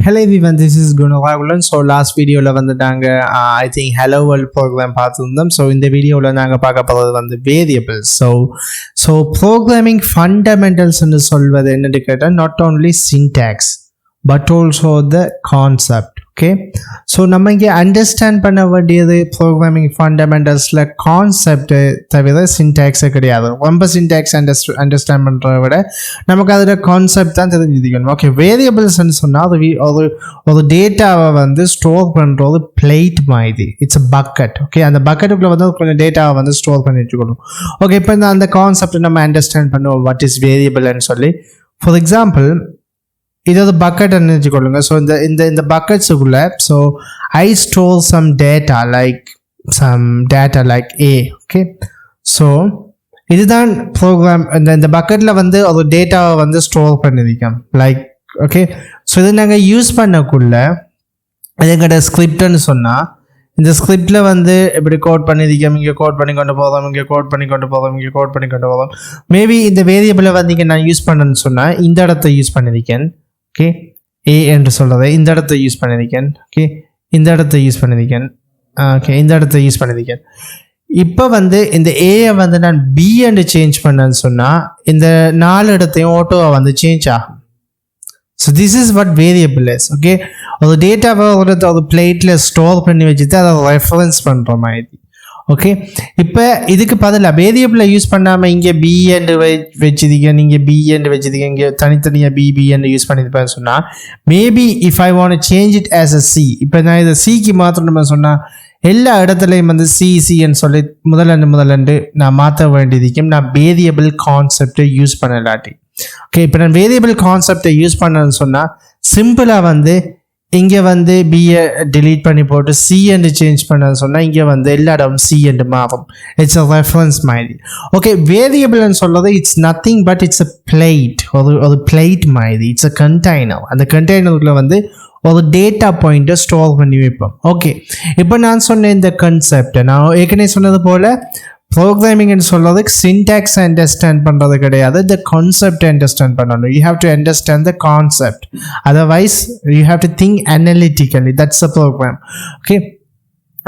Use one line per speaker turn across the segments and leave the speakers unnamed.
Hello everyone, this is Gunnar. So last video la vandu naanga I think hello world program paathirundhom. So in the video la naanga paaka poradhu vandu variables. So programming fundamentals nu solvadhu enna ketta not only syntax but also the concept. Okay, so நம்ம இங்கே understand பண்ண வேண்டியது programming ஃபண்டமெண்டல்ஸில் concept தவிர syntax கிடையாது. ரொம்ப syntax understand பண்ணுறத விட நமக்கு அதில் கான்செப்ட் தான் தெரிஞ்சுக்கணும். ஓகே, வேரியபிள்ஸ்ன்னு சொன்னால் அது ஒரு டேட்டாவை வந்து ஸ்டோர் பண்ணுறது பிளேட் மாதிரி. It's a bucket. ஓகே, அந்த பக்கெட்டுக்குள்ளே வந்து கொஞ்சம் டேட்டாவை வந்து ஸ்டோர் பண்ணி வச்சுக்கணும். ஓகே, இப்போ அந்த கான்செப்டை நம்ம அண்டர்ஸ்டாண்ட் பண்ணுவோம் வாட் இஸ் வேரியபிள்னு சொல்லி. ஃபார் எக்ஸாம்பிள், இது ஒரு பக்கெட்னு வச்சுக்கொள்ளுங்க. ஸோ இந்த பக்கெட்ஸுக்குள்ள so I store some data like a. Okay, so இதுதான் ப்ரோக்ராம். இந்த பக்கெட்டில் வந்து ஒரு டேட்டாவை வந்து ஸ்டோர் பண்ணியிருக்கோம் லைக். ஓகே, ஸோ இது நாங்கள் யூஸ் பண்ணக்குள்ள இது எங்கிட்ட ஸ்கிரிப்ட்னு சொன்னால் இந்த ஸ்கிரிப்டில் வந்து எப்படி கோட் பண்ணியிருக்கோம், இங்கே கோட் பண்ணி கொண்டு போகிறோம், இங்கே கோட் பண்ணி கொண்டு போகிறோம், இங்கே கோட் பண்ணி கொண்டு போகிறோம். மேபி இந்த வேரியபிளை வந்து இங்கே நான் யூஸ் பண்ணேன்னு சொன்னால் இந்த இடத்த யூஸ் பண்ணியிருக்கேன். ஓகே, ஏ என்று சொல்கிறத இந்த இடத்த யூஸ் பண்ணியிருக்கேன். ஓகே, இந்த இடத்த யூஸ் பண்ணியிருக்கேன். ஓகே, இந்த இடத்த யூஸ் பண்ணியிருக்கேன். இப்போ வந்து இந்த ஏயை வந்து நான் பி என்று சேஞ்ச் பண்ணேன்னு சொன்னால் இந்த 4 இடத்தையும் ஓட்டோவை வந்து சேஞ்ச் ஆகும். So this is what variable is. Okay, ஒரு டேட்டாவை ஒரு பிளேட்டில் ஸ்டோர் பண்ணி வச்சுட்டு அதை ரெஃபரன்ஸ் பண்ணுற மாதிரி. ஓகே, இப்போ இதுக்கு பதிலாக வேரியபிளை யூஸ் பண்ணாமல் இங்கே பி என்று வச்சுருக்கீங்க, நீங்கள் பி என்று வச்சுருக்கீங்க, இங்கே தனித்தனியாக பி என்று யூஸ் பண்ணியிருப்பேன்னு சொன்னால் maybe if I want change it as a C. இப்போ நான் இதை சிக்கு மாற்றணுமா சொன்னால் எல்லா இடத்துலையும் வந்து சின்னு சொல்லி முதலண்டு நான் மாற்ற வேண்டியதுக்கும் நான் வேரியபிள் கான்செப்டை யூஸ் பண்ணலாட்டி. ஓகே, இப்போ நான் வேரியபிள் கான்செப்டை யூஸ் பண்ணேன்னு சொன்னால் சிம்பிளாக வந்து இங்கே வந்து பிஏ டிலீட் பண்ணி போட்டு சி என்று சேஞ்ச் பண்ண சொன்னால் இங்கே வந்து எல்லா இடமும் சி என்று மாறும். இட்ஸ் அ ரெஃபரன்ஸ் மாதிரி. ஓகே, வேரியபிள்னு சொல்கிறது it's nothing but it's a plate. ஒரு பிளேட் மாதிரி. It's a container. அந்த கண்டெய்னருக்குள்ள வந்து ஒரு டேட்டா பாயிண்ட்டை ஸ்டோர் பண்ணி வைப்போம். ஓகே, இப்போ நான் சொன்ன இந்த கான்செப்டை நான் ஏற்கனவே சொன்னது போல் ப்ரோக்ராமிங்னு சொல்கிறதுக்கு சின்டாக்ஸ் அண்டர்ஸ்டாண்ட் பண்ணுறது கிடையாது, இந்த கான்செப்டை அண்டர்ஸ்டாண்ட் பண்ணணும். You have to understand the concept, otherwise you have to think analytically. That's a program. Okay,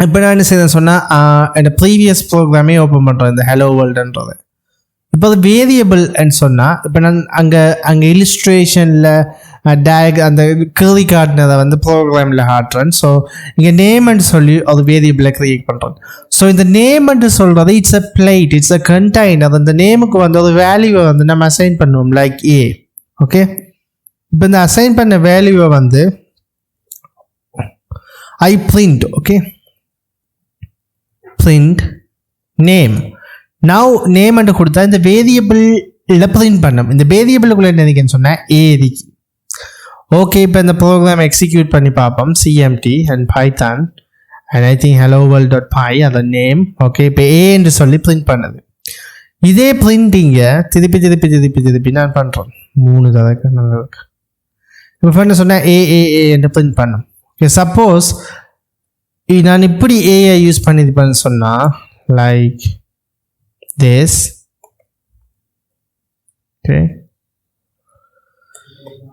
இப்போ நான் என்ன செய்யறேன்னு சொன்னால் என்னோட ப்ரீவியஸ் ப்ரோக்ராமே ஓப்பன் பண்ணுறேன், இந்த ஹலோ வேர்ல்டுன்றது. இப்போ அது வேரியபிள்னு சொன்னால் இப்போ நான் அங்கே இலிஸ்ட்ரேஷனில் அந்த கேள்வி காட்டினதை வந்து ப்ரோக்ராமில் காட்டுறேன். ஸோ இங்கே நேம்னு சொல்லி ஒரு வேரியபிளை க்ரியேட் பண்ணுறேன். ஸோ இந்த நேம்னு சொல்கிறது it's a plate, it's a container. அந்த நேமுக்கு வந்து ஒரு வேல்யூவை வந்து நம்ம அசைன் பண்ணுவோம் லைக் ஏ. ஓகே, இப்போ இந்த அசைன் பண்ண வேல்யூவை வந்து I print. Okay, print name. Now நேம்னு கொடுத்தா இந்த வேரியபிளில் பிரிண்ட் பண்ணோம். இந்த வேரியபிளுக்குள்ள என்ன இருக்குன்னு சொன்னால் ஏ இருக்கு. ஓகே, இப்போ இந்த ப்ரோக்ராம் எக்ஸிக்யூட் பண்ணி பார்ப்போம். CMD and Python and I think hello world.py அந்த நேம். ஓகே, இப்போ ஏ என்று சொல்லி பிரிண்ட் பண்ணுது. இதே பிரிண்டிங்கை திருப்பி நான் பண்ணுறோம் 3 தடவை நல்லதுக்கு. இப்போ பண்ண சொன்னால் ஏ என்று பிரிண்ட் பண்ணும். ஓகே, சப்போஸ் நான் இப்படி ஏஐ யூஸ் பண்ணியிருப்பேன்னு சொன்னால் லைக் this. Okay,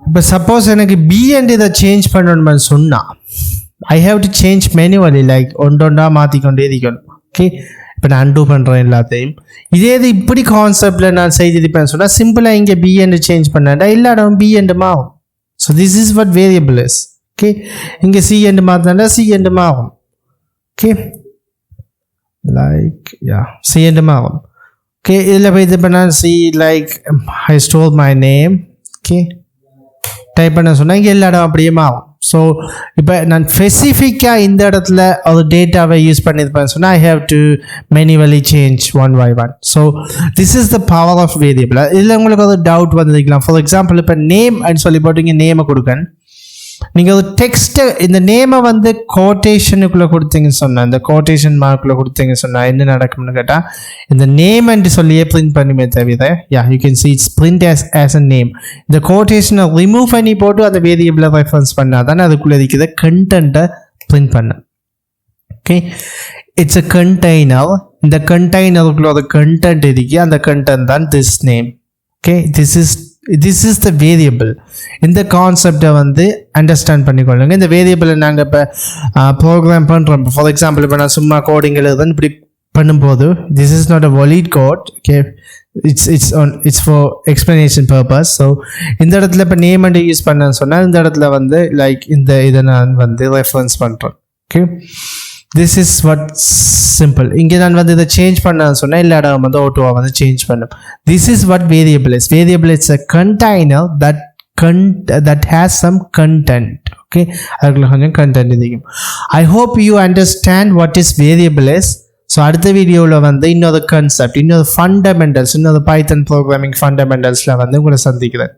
இப்போ சப்போஸ் எனக்கு பி அண்ட் இதை சேஞ்ச் பண்ணணும்னு சொன்னால் I have to change manually like ஒன்றொன்றா மாற்றிக்கொண்டே இருக்கணும். ஓகே, இப்போ நான் அன்டூ பண்ணுறேன் எல்லாத்தையும். இதே இது இப்படி கான்செப்டில் நான் செய்திருப்பேன்னு சொன்னால் சிம்பிளாக இங்கே பி அண்ட் சேஞ்ச் பண்ணாண்டா எல்லா இடமும் பி அண்ட் மாறும். So this is what variable is. Okay, இங்கே சி அண்ட் மாற்றினா சி அண்ட் மாறும். ஓகே, லைக் சி அண்ட் மாறும். ஓகே, இதில் போய் இது பண்ணால் see like I store my name. Okay, type பண்ண சொன்னால் இங்கே எல்லா இடம் அப்படியே ஆகும். ஸோ இப்போ நான் ஸ்பெசிஃபிக்காக இந்த இடத்துல ஒரு டேட்டாவை யூஸ் பண்ணியிருப்பேன்னு சொன்னால் I have to manually change one by one. So this is the power of variable. இதில் உங்களுக்கு ஒரு டவுட் வந்துருக்கலாம். ஃபார் எக்ஸாம்பிள் இப்போ நேம் அப்படின்னு சொல்லி போட்டு இங்கே நேமை கொடுக்கேன். நீங்கள் ஒரு டெக்ஸ்ட்டை இந்த நேமை வந்து கோட்டேஷனுக்குள்ளே கொடுத்தீங்கன்னு சொன்னால் இந்த கோட்டேஷன் மார்க்குள்ளே கொடுத்தீங்கன்னு சொன்னால் என்ன நடக்கும்னு கேட்டால் இந்த நேம் என்று சொல்லியே பிரிண்ட் பண்ணுமே தவிர you can see it's print as a name. இந்த கோட்டேஷனை ரிமூவ் பண்ணி போட்டு அந்த வேரியபிளை ரெஃபரன்ஸ் பண்ணால் தானே அதுக்குள்ளே இருக்கிற கண்டென்ட்டை பிரிண்ட் பண்ண. Okay, it's a container. இந்த கண்டெய்னருக்குள்ள ஒரு கண்டென்ட் இருக்கு, அந்த கண்டென்ட் தான் this name. Okay, this is this is the variable. இந்த கான்செப்டை வந்து அண்டர்ஸ்டாண்ட் பண்ணிக்கொள்ளுங்க. இந்த வேரியபிளை நாங்கள் இப்போ ப்ரோக்ராம் பண்ணுறோம். ஃபார் எக்ஸாம்பிள் இப்போ நான் சும்மா கோடிங் எழுதுதான் இப்படி பண்ணும்போது this is not a valid code. Okay, it's for explanation purpose. So இந்த இடத்துல இப்போ நேம் அண்ட் யூஸ் பண்ணேன்னு சொன்னால் இந்த இடத்துல வந்து லைக் இதை நான் வந்து ரெஃபரன்ஸ் பண்ணுறேன். Okay, this is what simple. இங்கே நான் வந்து இதை சேஞ்ச் பண்ணேன்னு சொன்னால் எல்லா இடம் வந்து ஆட்டோவாக வந்து சேஞ்ச் பண்ணும். This is what variable is. Variable it's a container that has some content. Okay, அதுக்குள்ள கொஞ்சம் content இருக்கும். I hope you understand what is variable is. So அடுத்த வீடியோவில் வந்து இன்னொரு கான்செப்ட், இன்னொரு ஃபண்டமெண்டல்ஸ், இன்னொரு பைத்தன் ப்ரோக்ராமிங் ஃபண்டமெண்டல்ஸில் வந்து உங்களை சந்திக்கிறேன்.